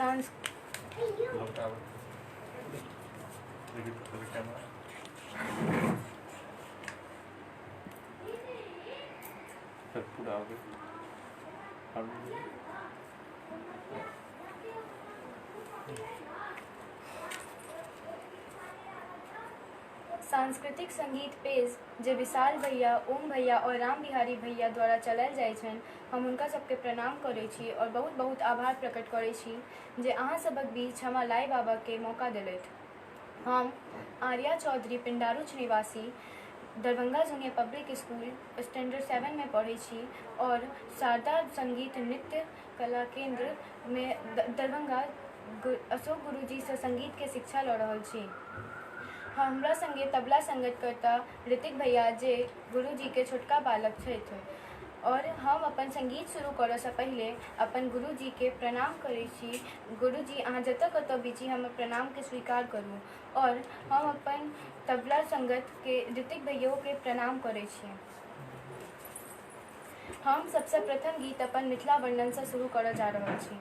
सांस सांस्कृतिक संगीत पेश जे विशाल भैया, ओम भैया और राम बिहारी भैया द्वारा चलायल जाइ छनि, हम हुनका सबके प्रणाम करै छी और बहुत बहुत आभार प्रकट करै छी जे अहाँ सबक बीच हमरा लाइव आबऽ के मौका देलथि। हम आर्या चौधरी पिंडारुच निवासी Darbhanga junior public school standard 7 में पढ़ै छी और शारदा संगीत नृत्य कला केंद्र में दरभंगा अशोक गुरुजी से संगीत के शिक्षा लऽ रहल छी। हमरा संगे तबला संगीतकर्ता ऋतिक भैया जे गुरुजी के छोटका बालक छथि और हम अपन संगीत शुरू करऽ से पहले अपन गुरुजी के प्रणाम करै छी। गुरुजी अहाँ जतऽ कतऽ भी छी हमर प्रणाम के स्वीकार करू और हम अपन तबला संगत के ऋतिक भैया के प्रणाम करै छी। हम सबसे प्रथम गीत अपन मिथिला वर्णन से शुरू करऽ जा रहल छी।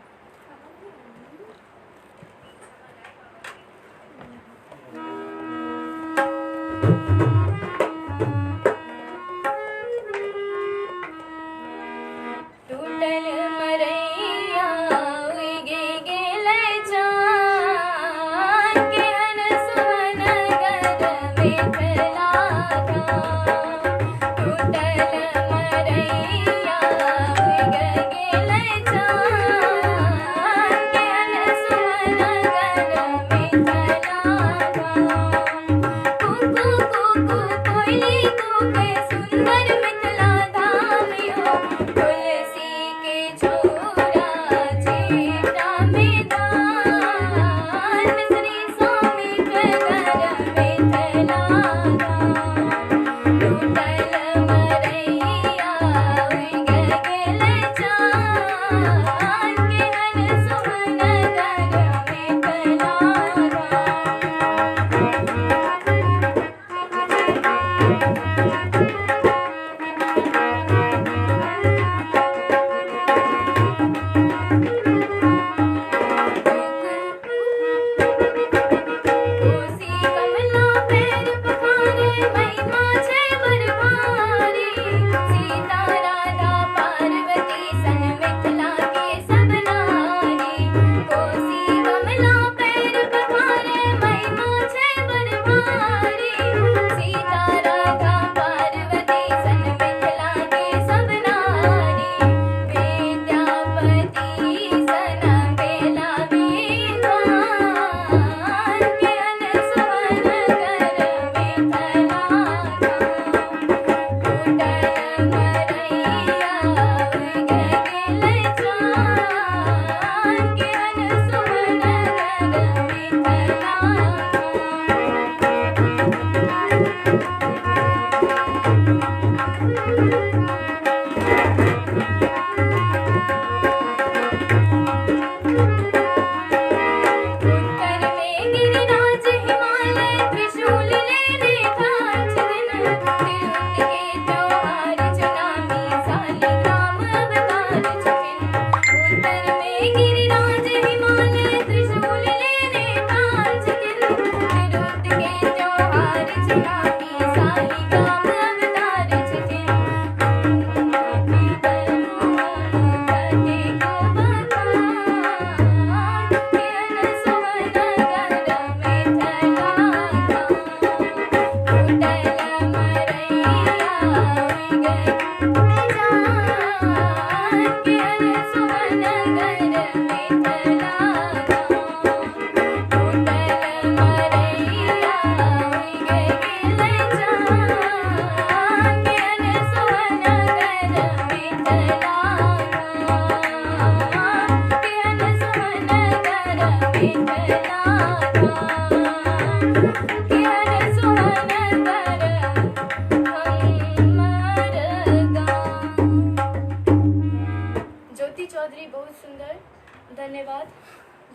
धन्यवाद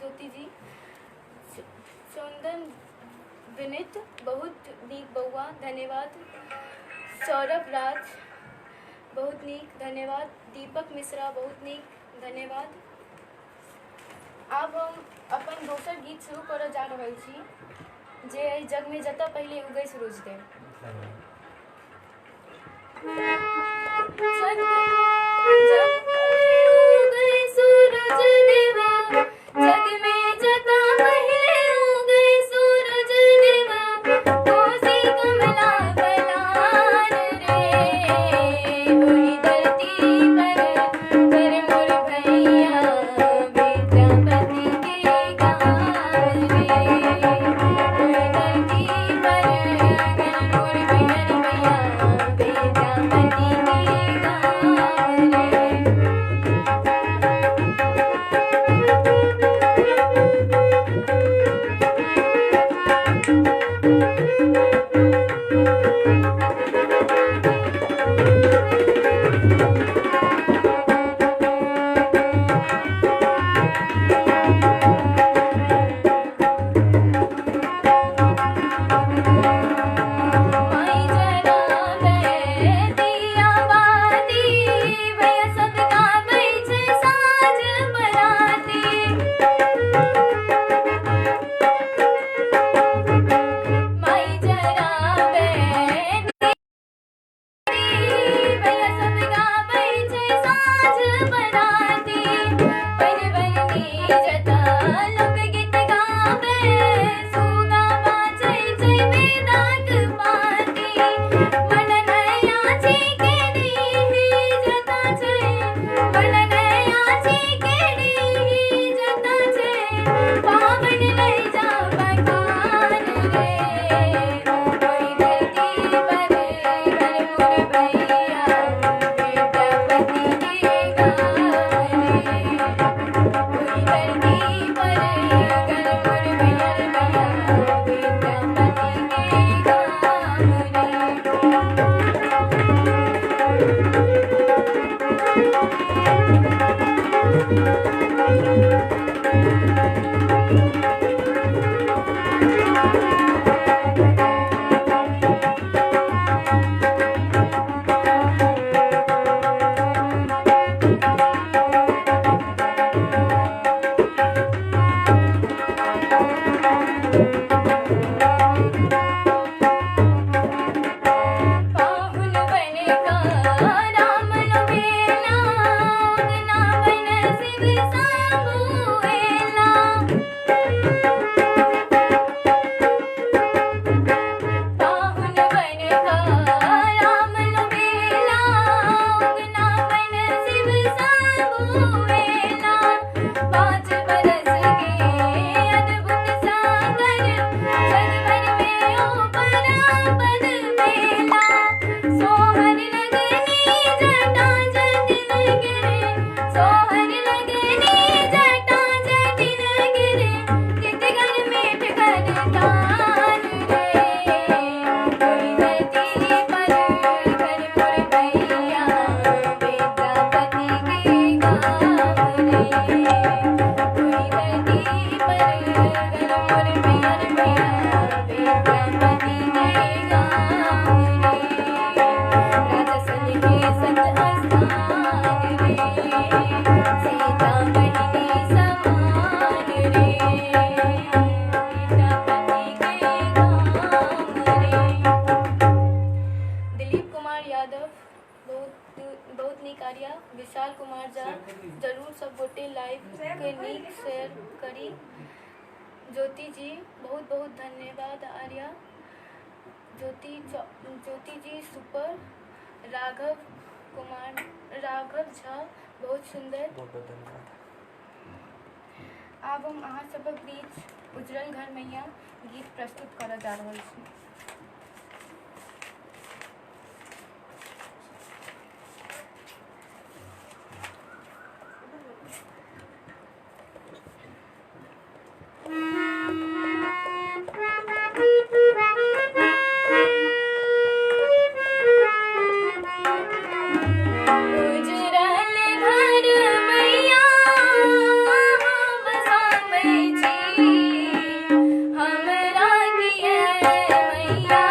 ज्योति जी। चंदन विनीत बहुत नीक बउआ, धन्यवाद। सौरभ राज बहुत नीक, धन्यवाद। दीपक मिश्रा बहुत नीक, धन्यवाद। आब हम अपन दोसर गीत शुरू करऽ जा रहल छी जे एहि जग में जतऽ पहिले उगै सूरजदेव। जग में जता पहिले उगै सूरजदेव, कोसी कमला बलान रे, ओहि धरती पर कर मोर भैया विद्यापति के गान रे, ओहि धरती पर कर मोर भैया विद्यापति के गान रे। विशाल कुमार झा जरूर सब गोटे लाइव के नीक शेयर करी। ज्योति जी बहुत बहुत धन्यवाद। आर्या ज्योति जी सुपर। राघव झा बहुत सुंदर। बहुत धन्यवाद। आब हम अहाँ सबक बीच उजरल घर मैया गीत प्रस्तुत करऽ जा रहल छी। हमरा किए मैया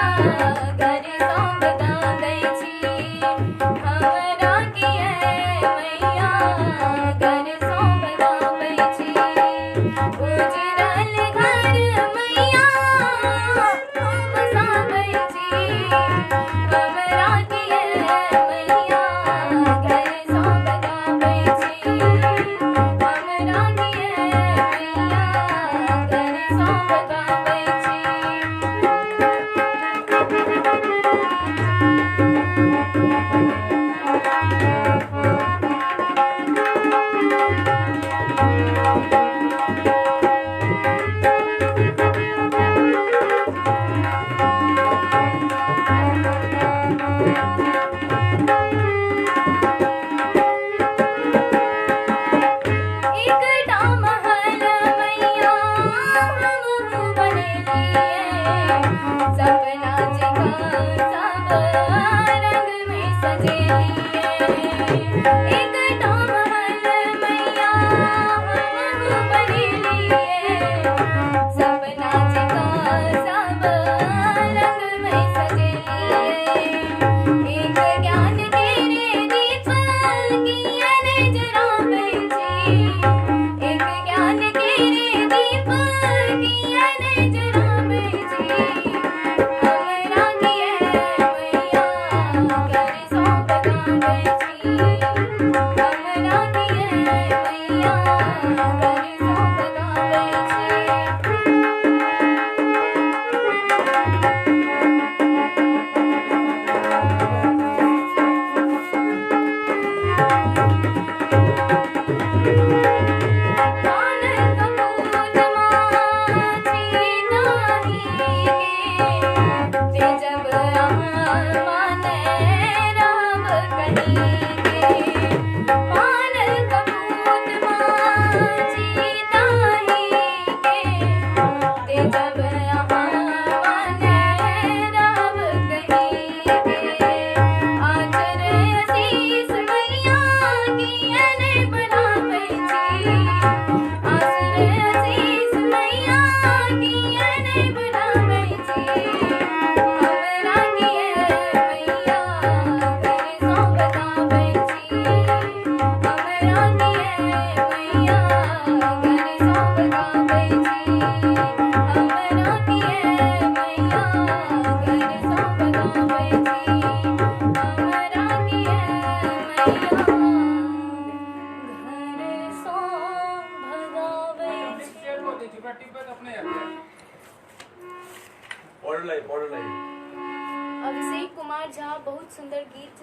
अभिषेक कुमार झा, बहुत सुंदर गीत,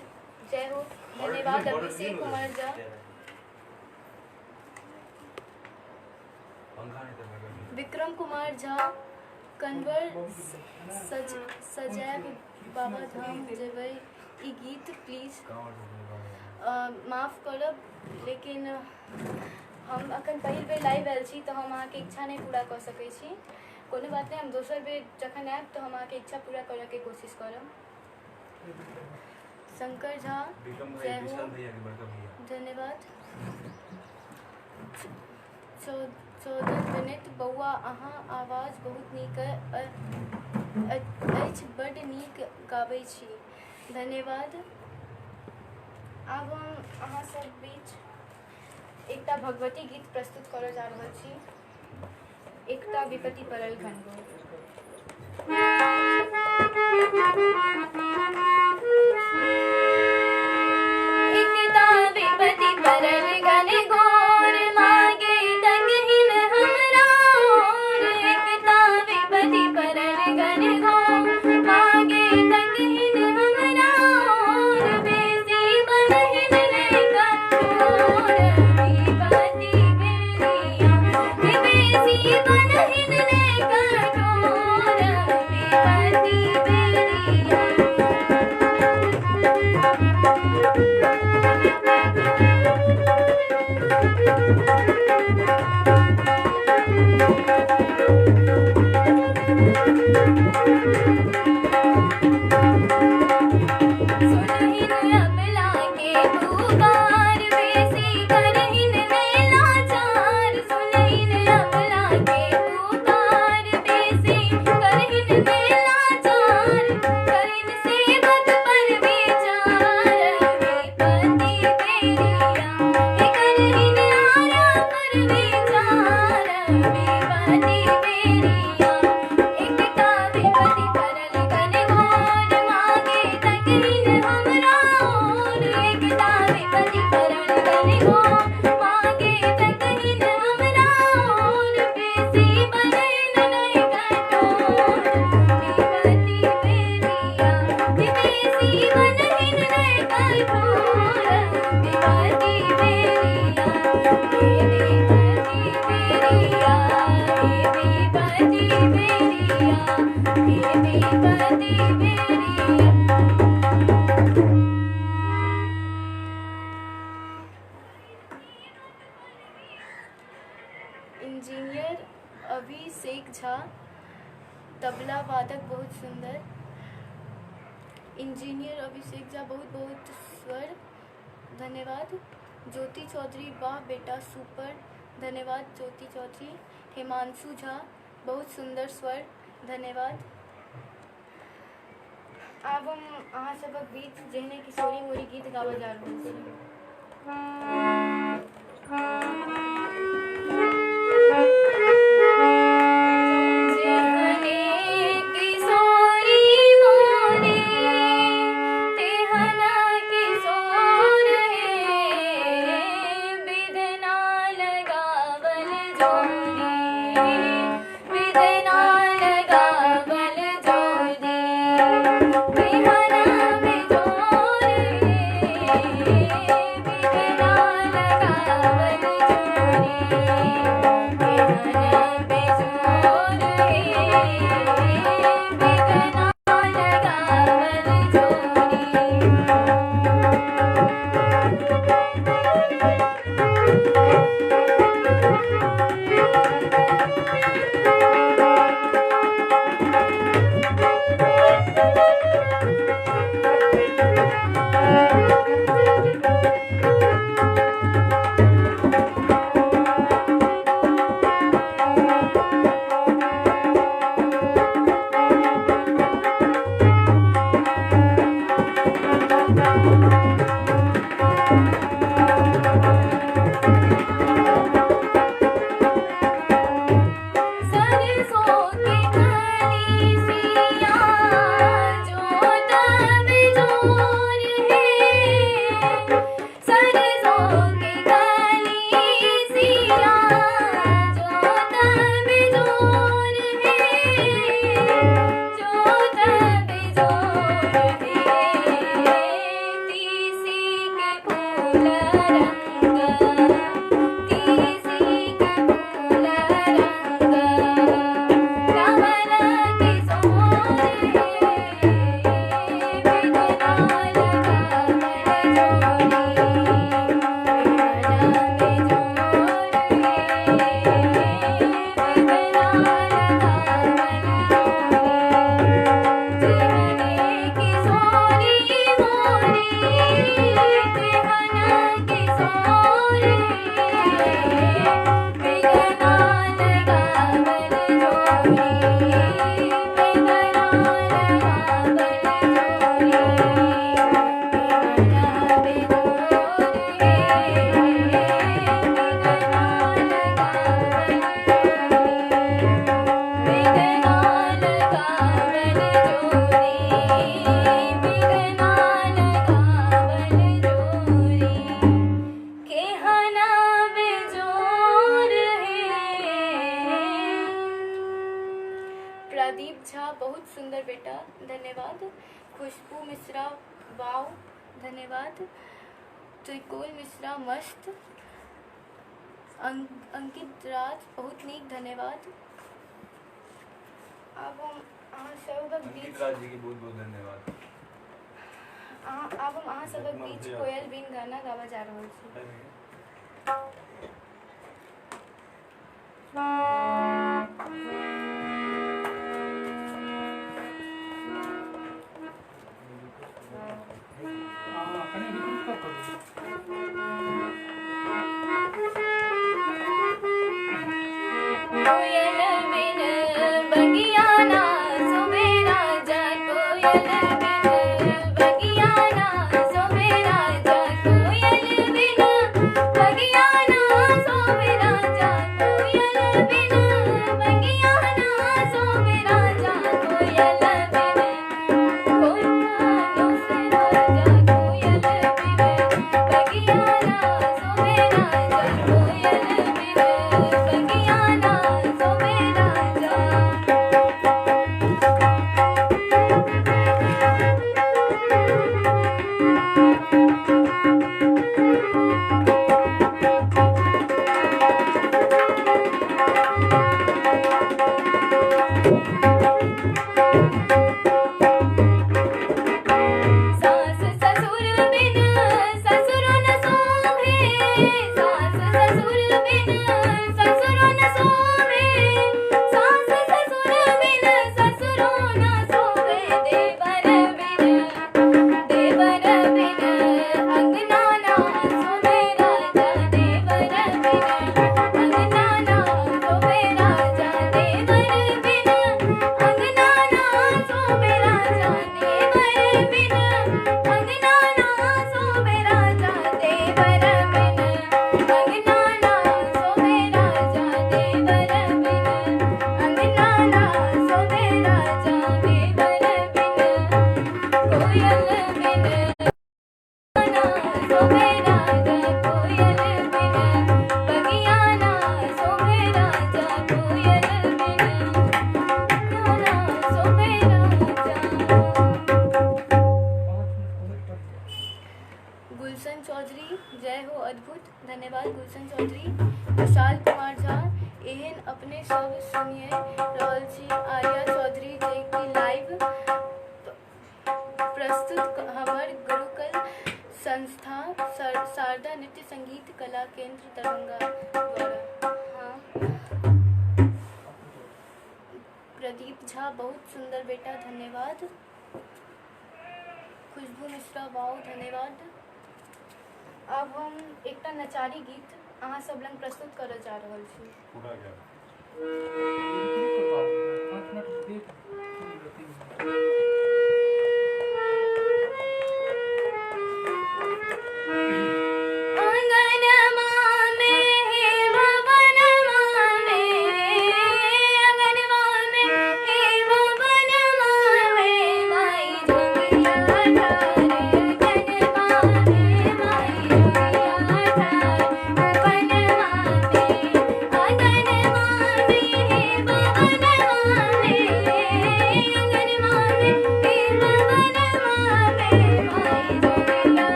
जय हो। धन्यवाद अभिषेक कुमार झा। विक्रम कुमार झा, कन्वर सजैब बाबा धाम जेबै, ई गीत प्लीज माफ करब, लेकिन हम अखन पहिल बेर लाइव आयल छी तो हम अहाँके इच्छा नहीं पूरा कर सकै छी। कोनो बात नहीं, हम दोसर बेर जखन आयब तो हम अहाँके इच्छा पूरा करऽ के कोशिश करब। शंकर झा, जय हो, धन्यवाद। 14 मिनट बौआ, अहाँ आवाज बहुत नीक अछि, बड्ड नीक गाबै छी, धन्यवाद। आब हम अहाँ सब बीच एकटा भगवती गीत प्रस्तुत करऽ जा रहल छी, एकटा विपत्ति पड़ल घनघोर। एकटा विपत्ति पड़ल घनघोर, मांगे तकहीन हमरा ओर। एकटा विपत्ति पड़ल घनघोर, मांगे तकहीन हमरा ओर। बेसी बनहिन ले कठोर, विपत्ति बेरिया। बेसी बनहिन ले कठोर, विपत्ति बेरिया। सुनहिन अबला के पुकार, बेसी करहिन रे लाचार। सुनहिन अबला के पुकार, बेसी करहिन रे लाचार। करिन सेवक पर विचार, विपत्ति बेरिया। करहिन आरा पर विचार, विपत्ति बेरिया। एकटा विपत्ति पड़ल घनघोर, मांगे तकहीन हमरा ओर। एकटा विपत्ति पड़ल घनघोर, मांगे तकहीन हमरा ओर। बेसी बनहिन ले कठोर, विपत्ति बेरिया। बेसी बनहिन ले कठोर, विपत्ति बेरिया। विपत्ति बेरिया, विपत्ति बेरिया। इंजीनियर अभिषेक झा, तबला वादक बहुत सुंदर। इंजीनियर अभिषेक झा, बहुत बहुत स्वर, धन्यवाद। ज्योति चौधरी, वाह बेटा सुपर, धन्यवाद ज्योति चौधरी। हिमांशु झा, बहुत सुंदर स्वर, धन्यवाद। आब हम अहाँ सबक बीच जेहने किशोरी मोरी गीत गाबऽ जा रहल छी। जेहने किशोरी मोरी, तेहन किशोर हे। विधना लगावल जोरी, विधना लगावल जोरी। बिहना बेजोर हे, विधना लगावल जोरी। बिहना बेजोर हे, विधना लगावल जोरी। झा बहुत सुंदर बेटा, धन्यवाद। खुशबू मिश्रा वाव, धन्यवाद। त्रिकोल मिश्रा मस्त। अंकित राज बहुत नीक, धन्यवाद। अब हम अहाँ सबक बीच राज जी के बहुत बहुत धन्यवाद। अब हम अहाँ सबक बीच कोयल बिन गाना गावा जा रहल छी। गुलशन चौधरी जय हो अद्भुत, धन्यवाद गुलशन चौधरी। विशाल कुमार झा एहन अपने सब सुनिए रहल छी। आर्या चौधरी जे कि लाइव प्रस्तुत हमर गुरुकुल संस्था शारदा नृत्य संगीत कला केंद्र दरभंगा द्वारा। हाँ, प्रदीप झा बहुत सुंदर बेटा, धन्यवाद। खुशबू मिश्रा वाव, धन्यवाद। अब हम एकटा नचारी गीत अहाँ सब लंग प्रस्तुत करऽ जा रहल छी।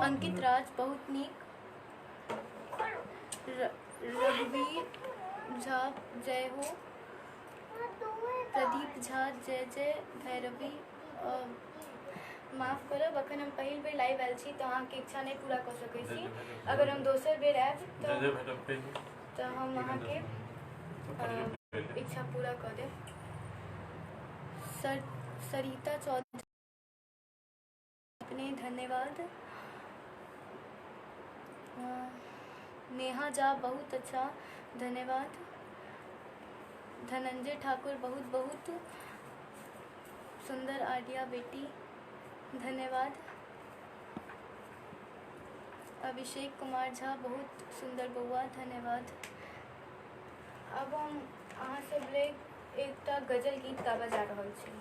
अंकित राज बहुत नीक, रघुवीर झा जय हो, प्रदीप झा जय जय भैरवी। माफ करब, अखन हम पहिल बेर लाइव आयल छी तो अहाँके इच्छा नहीं पूरा कर सकै छी। अगर हम दोसर बेर आयब तो हम अहाँके इच्छा पूरा कर देब। सरिता चौधरी अपने धन्यवाद। नेहा झा बहुत अच्छा धन्यवाद। धनंजय ठाकुर बहुत बहुत सुंदर आइडिया बेटी धन्यवाद। अभिषेक कुमार झा बहुत सुंदर बउआ धन्यवाद। अब हम अहाँ सब लेल एकटा गजल गीत गाबऽ जा रहल छी।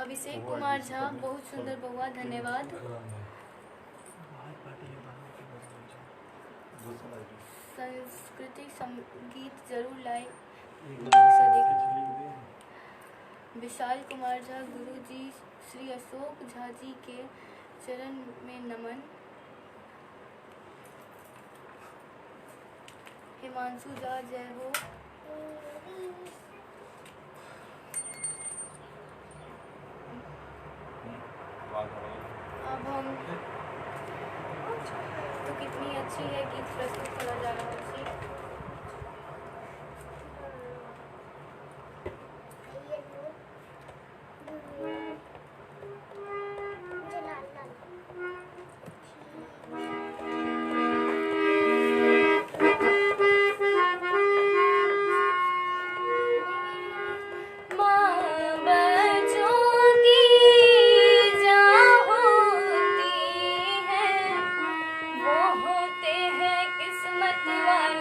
अभिषेक कुमार झा बहुत सुंदर बउआ धन्यवाद। सांस्कृतिक संगीत जरूर लाइव से देखिए। विशाल कुमार झा गुरुजी श्री अशोक झा जी के चरण में नमन। हिमांशु झा जय हो। अब हम तो कितनी अच्छी है गीत प्रस्तुत करा जा रहा है। होते हैं किस्मत वाले।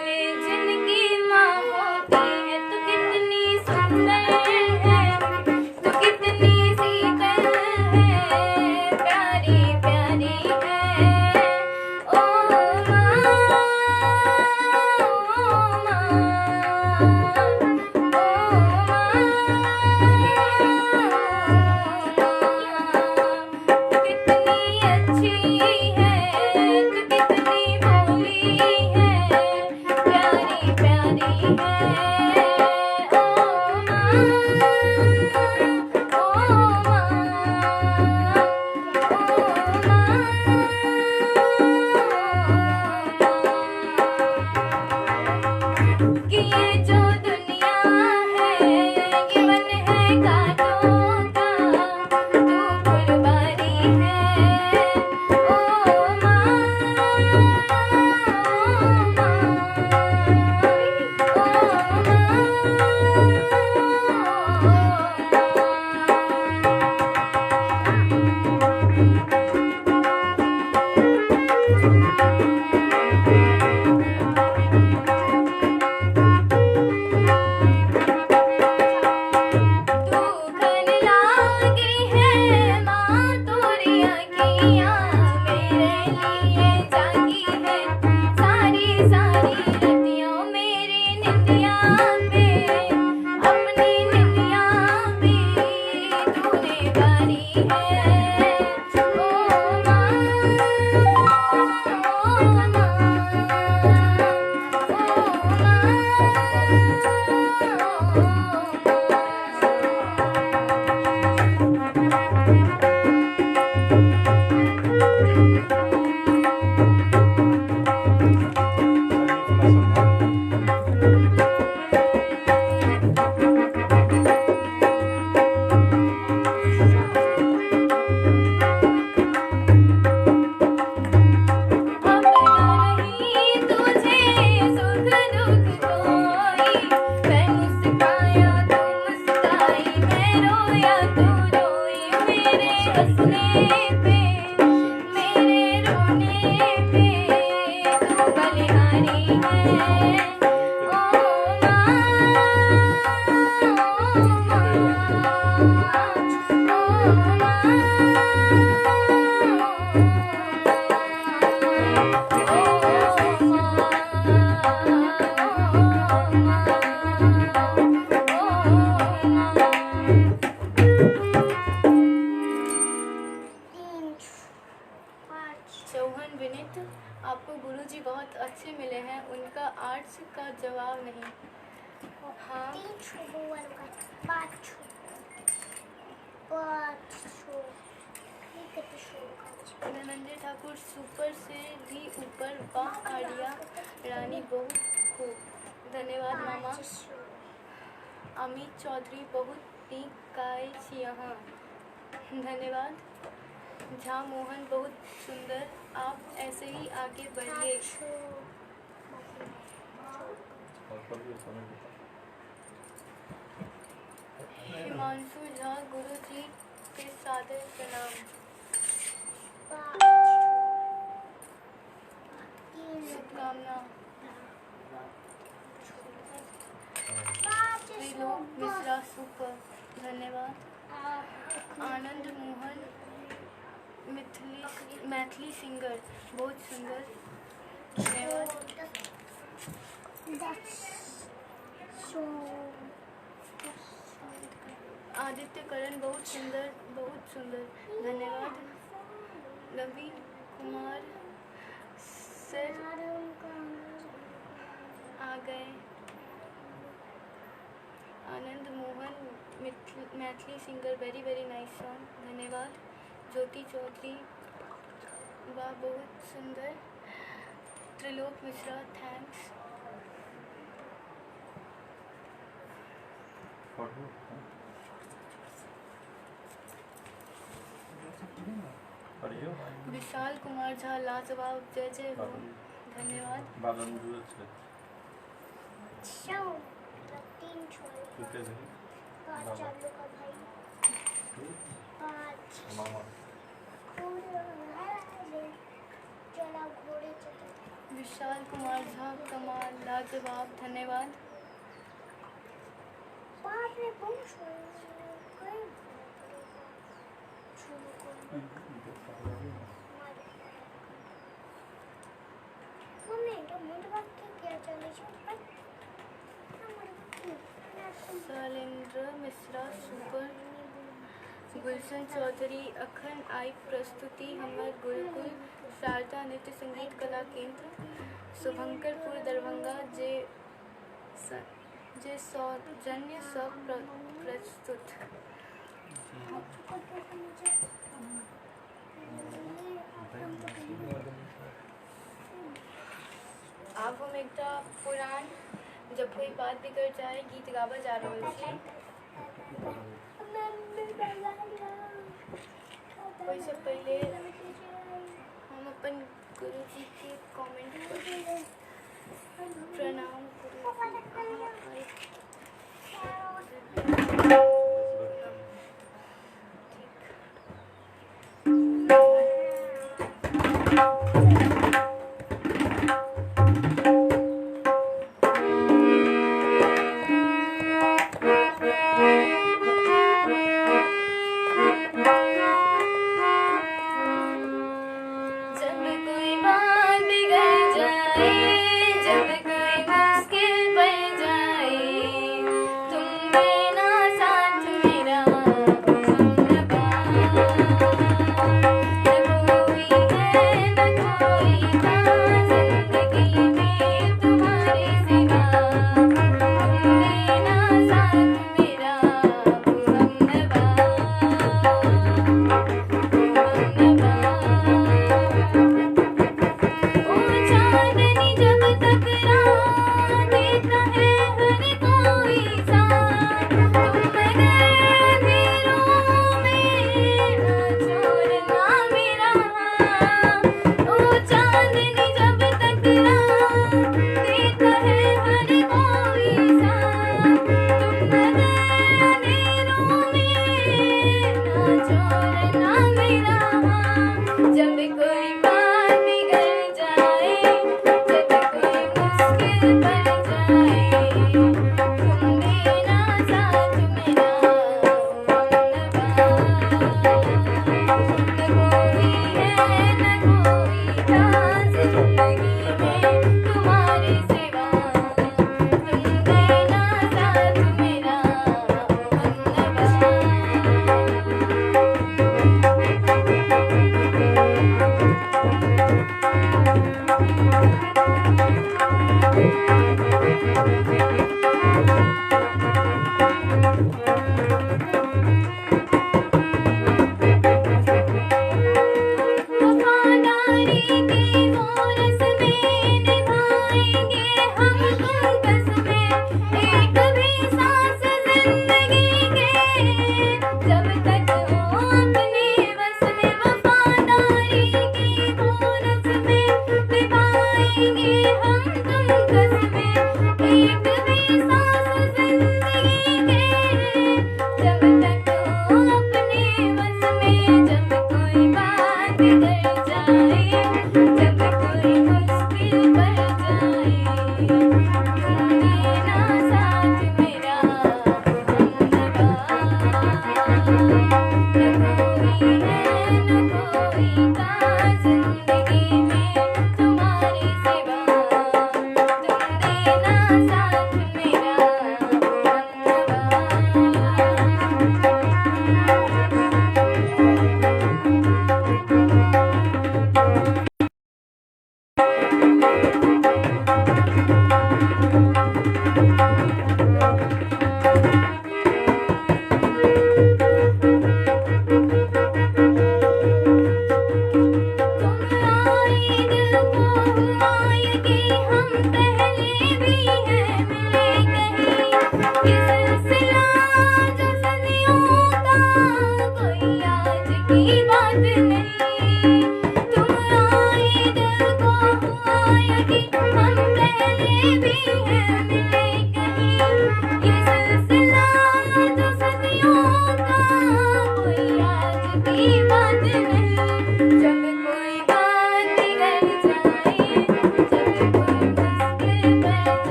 निंदिया पे अपनी निंदिया पे तूने बारी है ओ माँ चौहान विनीत, आपको गुरुजी बहुत अच्छे मिले हैं, उनका आर्ट्स का जवाब नहीं। हाँ धनंजय ठाकुर सुपर से भी ऊपर, वाह आर्या रानी बहुत खूब, धन्यवाद मामा। अमित चौधरी बहुत नीक गाय छी अहाँ, धन्यवाद। झा मोहन बहुत सुंदर, आप ऐसे ही आगे बढ़िए। हिमांशु झा, गुरुजी के सादर प्रणाम। शुभकामना। त्रिलोक मिश्रा सुपर, धन्यवाद। आनंद मोहन मैथिली सिंगर बहुत सुंदर, धन्यवाद। आदित्य करण बहुत सुंदर, धन्यवाद। नवीन कुमार सर आ गए। Anand Mohan Maithili singer, very very nice song, धन्यवाद। ज्योति चौधरी, वाह बहुत सुंदर। त्रिलोक मिश्रा, थैंक्स। विशाल कुमार झा, लाजवाब, जय जय हो, धन्यवाद। विशाल कुमार झा, कमाल, लाजवाब, धन्यवाद। शैलेंद्र मिश्रा सुपर। गुलशन चौधरी, अखन आई प्रस्तुति हमर गुरुकुल शारदा नृत्य संगीत कला केंद्र शुभंकरपुर दरभंगा जे सौजन्य सँ प्रस्तुत। आब हम एकटा पुरान जब कोई बात बिगड़ जाए गीत गाबऽ जा रहल छी। ओहिसँ पहिले हम अपन गुरुजी के कमेंट पर प्रणाम जब कोई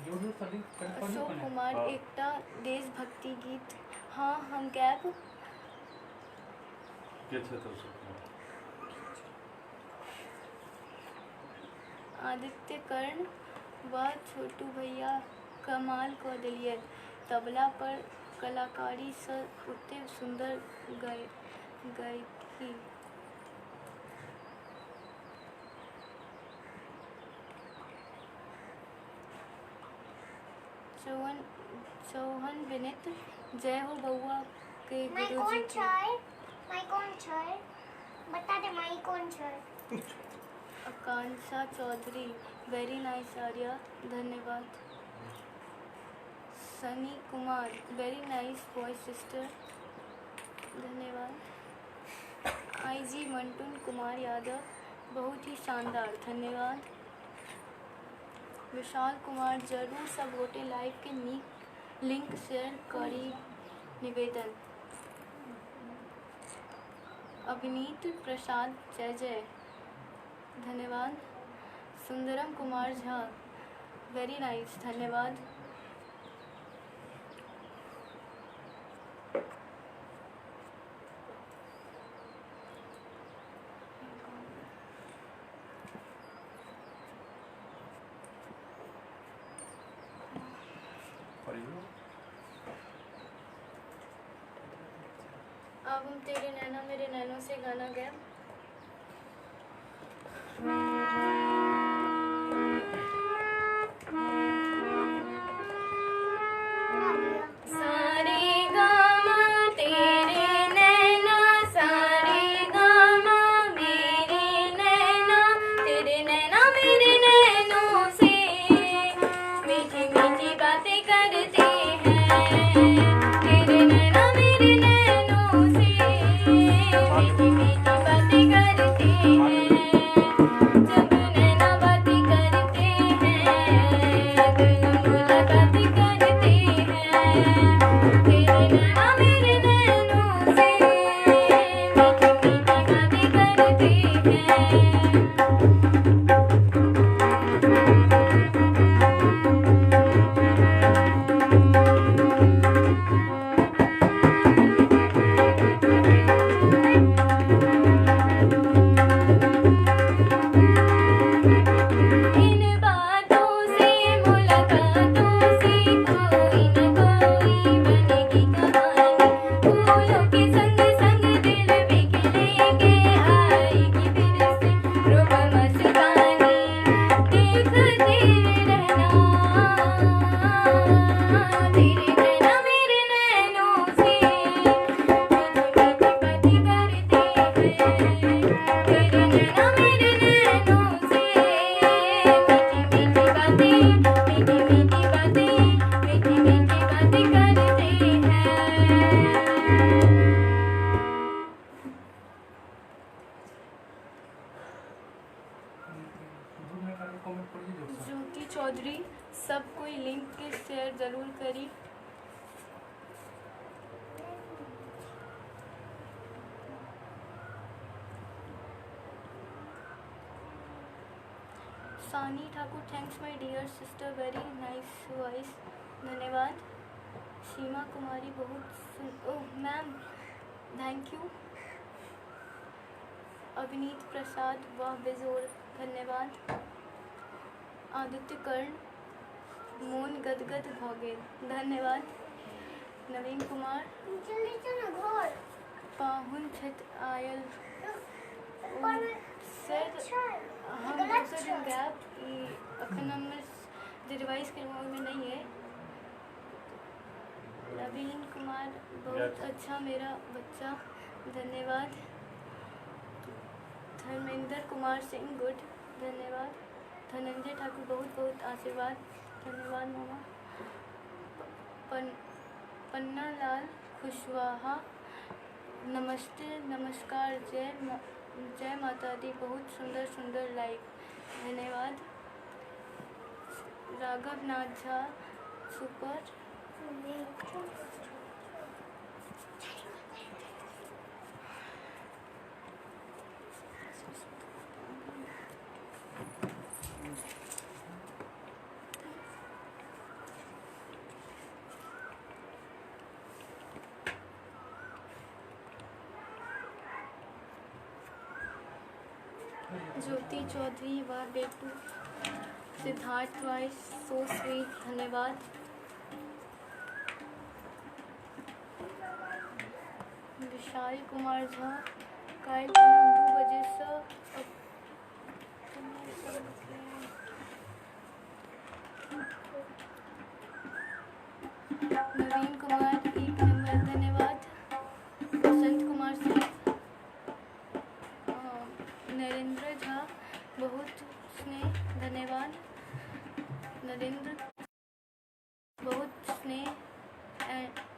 अशोक कुमार एकटा देशभक्ति गीत। हाँ हम गायब। आदित्य कर्ण व छोटू भैया कमाल कऽ देलियै। तबला पर कलाकारी से ओते सुंदर गायकी। चौहान विनीत जय हो बउआ के गुरुजी के। माई कौन छै बता दे माई कौन छै। आकांक्षा चौधरी वेरी नाइस आर्या धन्यवाद। Sunny Kumar very nice voice sister धन्यवाद। आईजी मंटून कुमार यादव बहुत ही शानदार धन्यवाद। विशाल कुमार जरूर सब गोटे लाइव के लिंक शेयर करी निवेदन। अभिनीत प्रसाद जय जय धन्यवाद। सुंदरम कुमार झा वेरी नाइस धन्यवाद। अब हम तेरे नैना मेरे नैनों से गाना गाएं। ज्योति चौधरी सब कोई लिंक के शेयर जरूर करी। Sani Thakur thanks my dear sister very nice voice धन्यवाद। सीमा कुमारी बहुत ओह मैम थैंक यू। अभिनीत प्रसाद वाह बेजोर धन्यवाद। आदित्य कर्ण मोन गदगद भ गेल धन्यवाद। नवीन कुमार पाहुन छत आयल सर हम दूसरे दिन गैप अखन हम जो रिवाइज करवाने में नहीं है। नवीन कुमार बहुत अच्छा मेरा बच्चा धन्यवाद। धर्मेंद्र कुमार सिंह गुड धन्यवाद। धनंजय ठाकुर बहुत बहुत आशीर्वाद धन्यवाद मामा। पन्ना लाल खुशवाहा नमस्ते नमस्कार जय माता दी बहुत सुंदर सुंदर लाइव धन्यवाद। राघव नाथ झा सुपर ज्योति चौधरी व बेटू सिद्धार्थ रॉय सो स्वीट धन्यवाद। विशाल कुमार झा काल्हि 2 बजे से नवीन कुमार 1 नंबर धन्यवाद। बसंत कुमार सिंह नरेंद्र झा बहुत स्नेह धन्यवाद। नरेंद्र बहुत स्नेह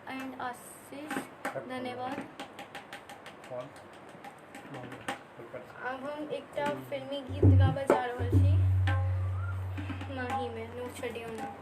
एंड आशीष धन्यवाद। अब हम एक फिल्मी गीत गाबऽ जा रहल छी माही में नो छड़ियो ना।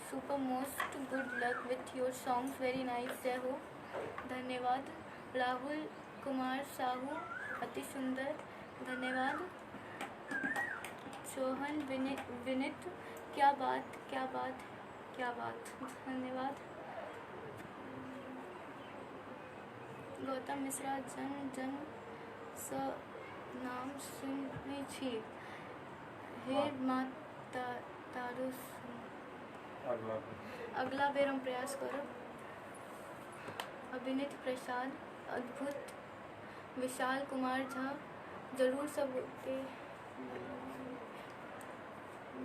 Super most good luck with your songs very nice जय हो धन्यवाद। राहुल कुमार साहू अति सुंदर धन्यवाद। सोहन विनित क्या बात धन्यवाद। गौतम मिश्रा जन स नाम सुनी छी हे माता तारू अगला बेर हम प्रयास करब। अभिनीत प्रसाद अद्भुत। विशाल कुमार झा जरूर सबके।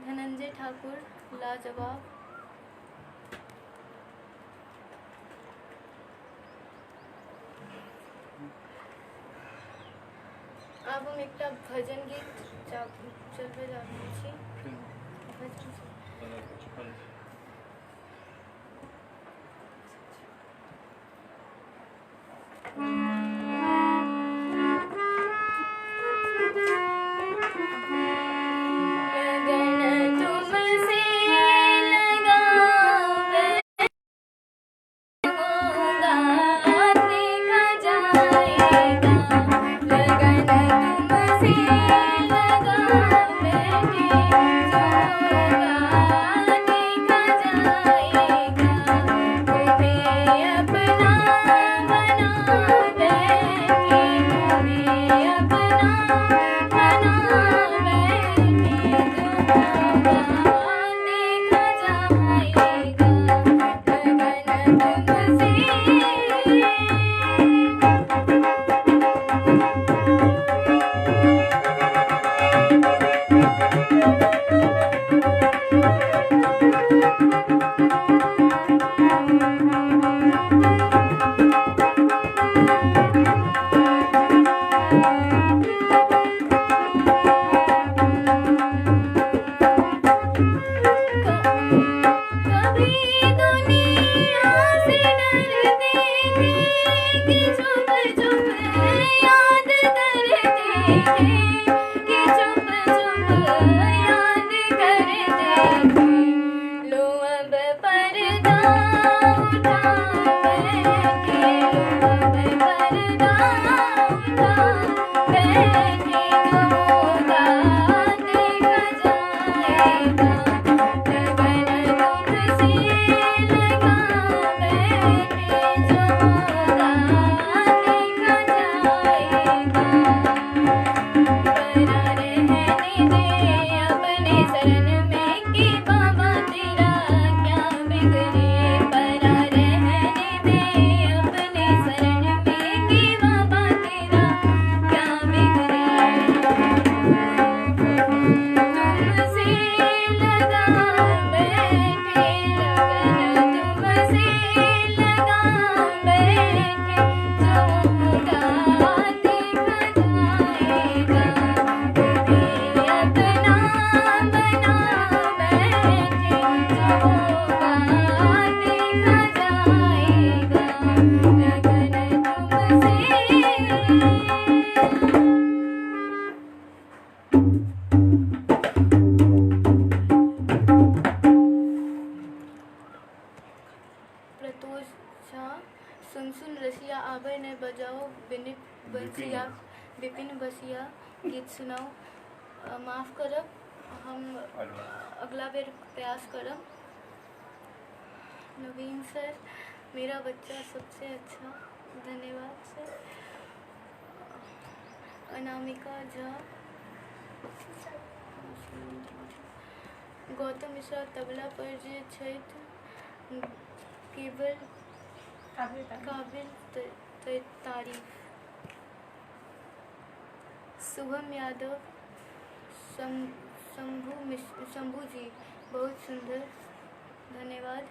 धनंजय ठाकुर लाजवाब। अब हम एक भजन गीत चलबे जा रहल छी। लो अब पर्दा उठा बैठे, लो अब पर्दा उठा बैठे, जो होगा देखा जाएगा, लगन तुमसे लगा बैठे, जो होगा देखा जाएगा। बना रहने दे अपने शरण में कि बाबा तेरा क्या बिगड़े, बना रहने दे अपने शरण में कि बाबा तेरा क्या बिगड़े। तुमसे लगा बैठे, लगन तुमसे लगा बैठे, जो होगा देखा जाएगा, तुम्हें अपना बना बैठे, जो होगा देखा जाएगा, लगन तुमसे। प्रतोष झा सुन सुन रसिया आबै ने बजाओ विपिन बसिया गीत सुनाओ। माफ करब, हम अगला बेर प्रयास करब। नवीन सर, मेरा बच्चा सबसे अच्छा, धन्यवाद सर। अनामिका झा, गौतम मिश्रा तबला पर जे छथि केवल काबिल तारीफ। शुभम यादव, शंभू जी बहुत सुंदर, धन्यवाद।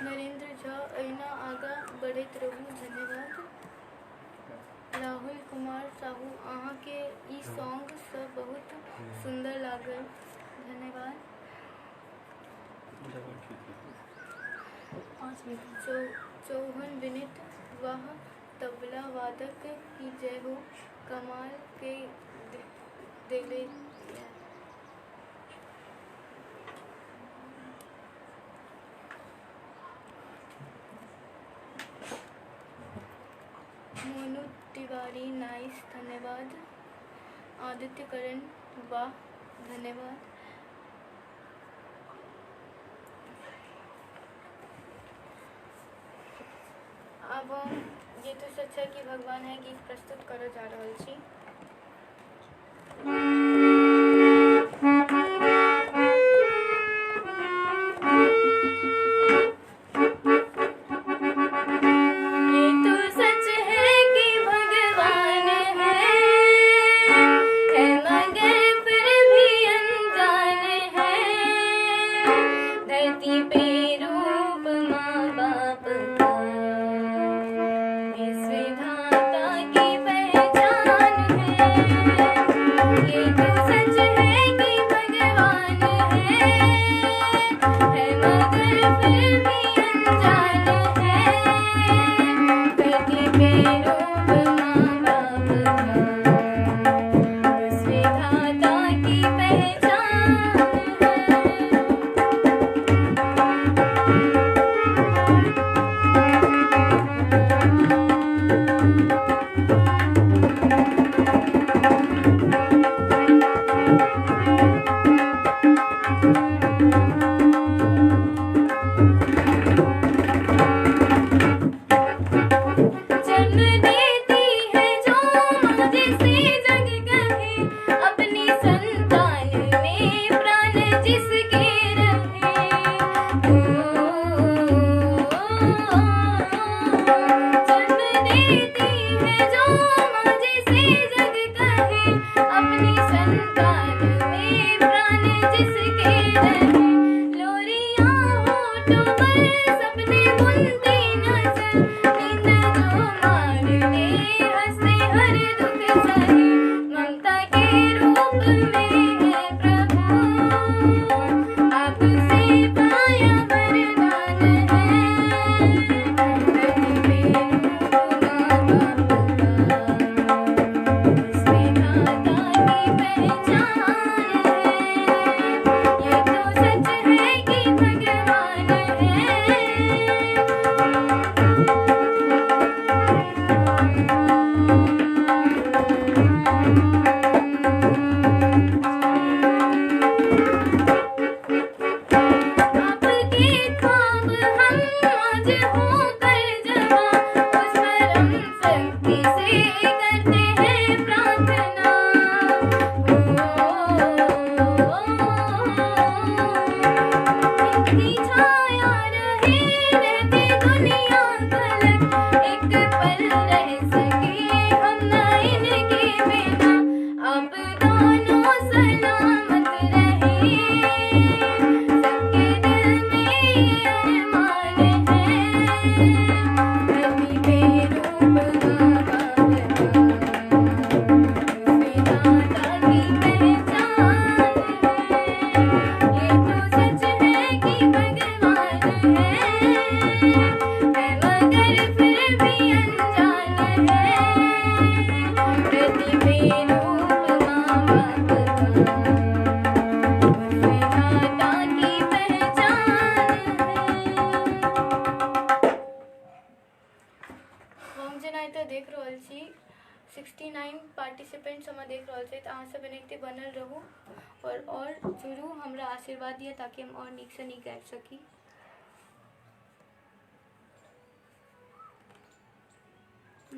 नरेंद्र झा, अहिना आगा बढ़ैत रहू, धन्यवाद। राहुल कुमार साहू, अहाँ के ई सॉन्ग सब बहुत सुंदर लागल, धन्यवाद। चौहान विनीत, वाह तबला वादक की जय हो, कमाल के दिले। मोनू तिवारी, नाइस, धन्यवाद। आदित्य करण, वाह, धन्यवाद। अब हम ये तो सच है कि भगवान है गीत प्रस्तुत करऽ जा रहल छी। ये तो सच है कि भगवान है मगर फिर भी अनजान है, धरती पे रूप माँ बाप का इस विधाता की पहचान है। ये तो सच है कि भगवान है मगर फिर भी अनजान है, धरती पे रूप माँ बाप का इस विधाता की पहचान है। हम जेना एतऽ देख रहल छी 69 पार्टिसिपेंट्स हम देख रहल छी, तऽ अहाँ सब एनाहिते बनल रहू और जुड़ू, हमरा आशीर्वाद दिअ ताकि हम और नीक से नीक गाबि सकी।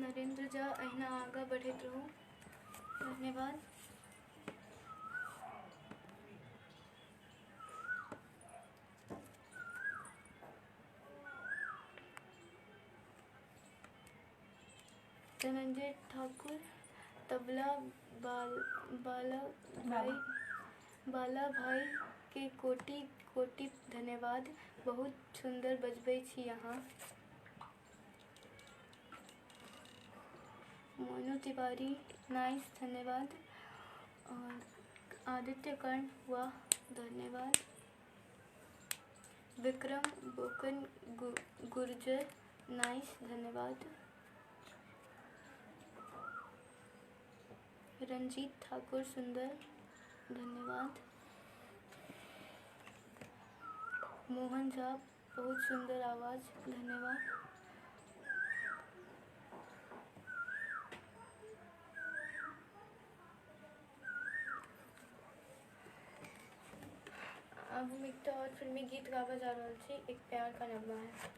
नरेंद्र झा अहिना आगाँ बढ़ैत रहू। धन्यवाद। धनंजय ठाकुर तबला बाला भाई के कोटि कोटि धन्यवाद, बहुत सुंदर बजबै छी अहाँ। मोनू तिवारी नाइस, धन्यवाद। और आदित्य कर्ण वाह, धन्यवाद। विक्रम बोकन गुर्जर नाइस, धन्यवाद। रंजीत ठाकुर सुंदर, धन्यवाद। मोहन झा बहुत सुंदर आवाज़, धन्यवाद। अब हम एक और फिल्मी गीत गावे जा रहा छी, एक प्यार का नगमा है।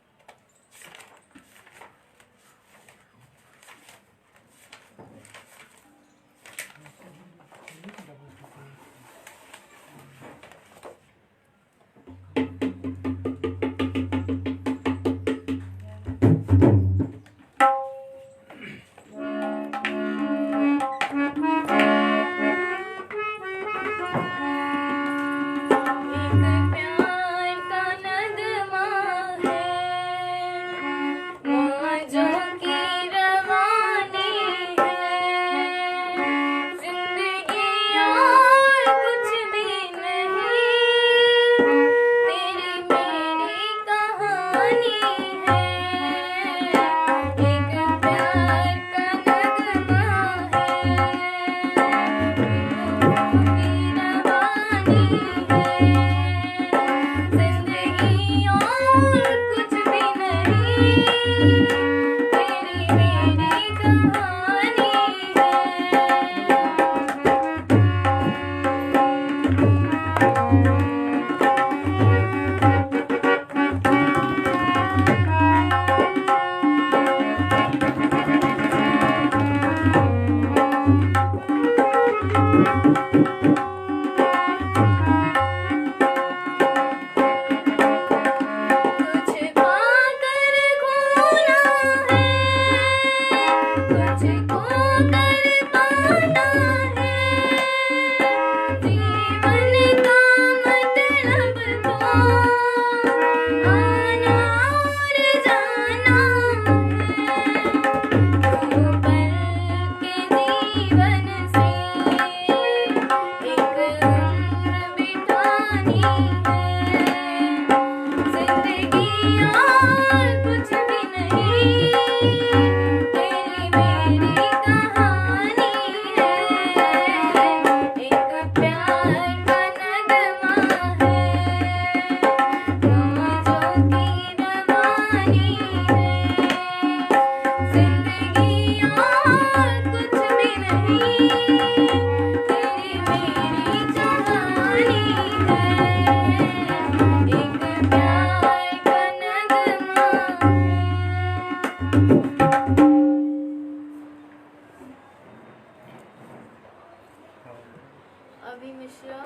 अभी मिश्रा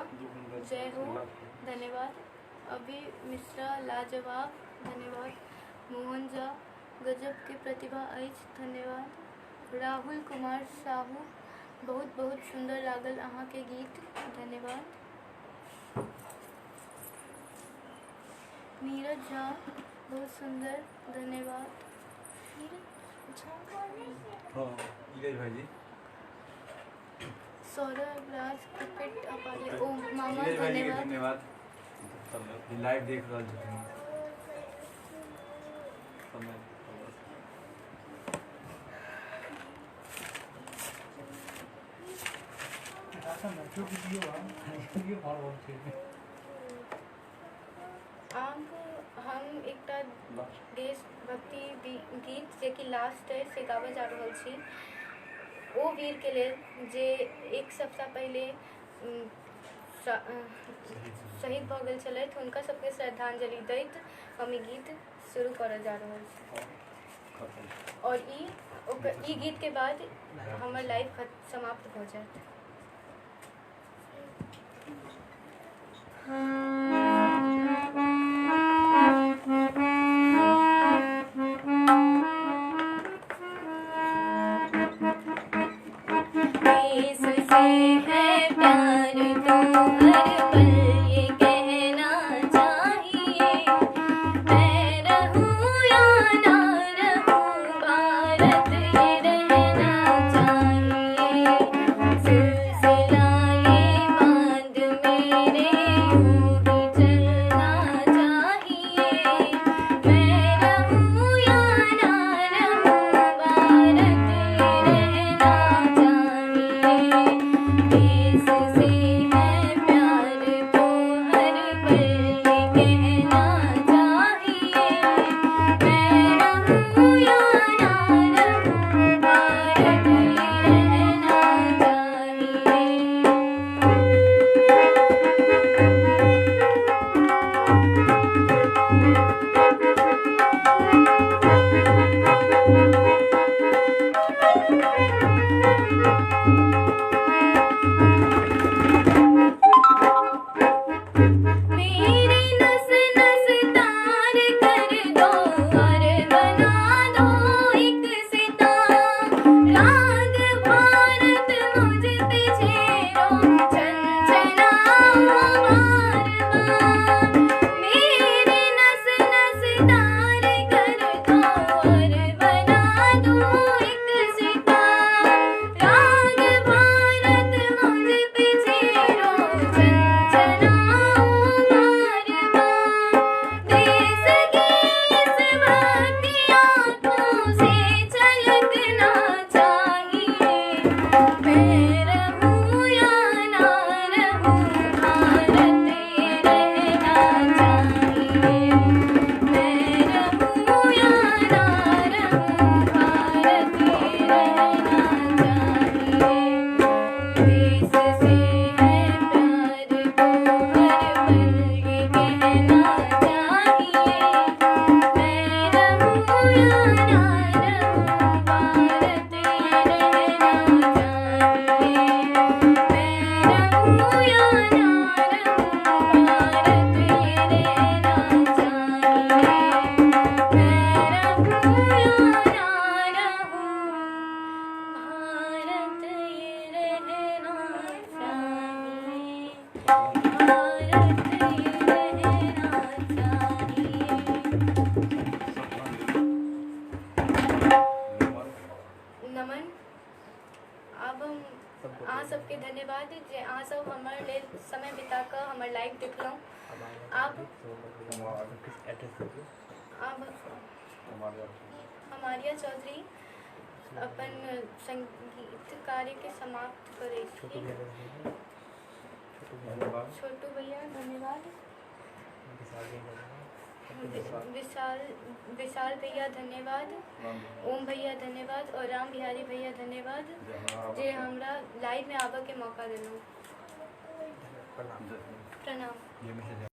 जय हो, धन्यवाद। अभी मिश्रा लाजवाब, धन्यवाद। मोहन झा गजब के प्रतिभा अछि, धन्यवाद। राहुल कुमार साहू बहुत बहुत सुंदर लागल अहाँ के गीत, धन्यवाद। नीरज झा बहुत सुंदर, धन्यवाद। सौरभ राज क्रिकेट अपारे ओ मामा, धन्यवाद। लाइव देख रहा हूँ। हम एकटा देशभक्ति गीत जे कि लास्ट है से गाबऽ जा रहल छी ओ वीर के लेल जे एक सप्ताह पहिले शहीद भऽ गेल छलथि हुनका सबके श्रद्धांजलि दैत हम ई गीत शुरू करऽ जा रहल छी और ई गीत के बाद हमर लाइफ समाप्त भऽ जायत। नमन। अब हम अहाँ सबके धन्यवाद जे अहाँ सब हमर लेल समय बिता कऽ हमर लाइव देखलहुँ। अब हम आर्या चौधरी अपन संगीत कार्य के समाप्त करै छी। छोटू भैया धन्यवाद, विशाल भैया धन्यवाद, ओम भैया धन्यवाद और राम बिहारी भैया धन्यवाद जे हमरा लाइव में आबऽ के मौका देलहुँ। प्रणाम।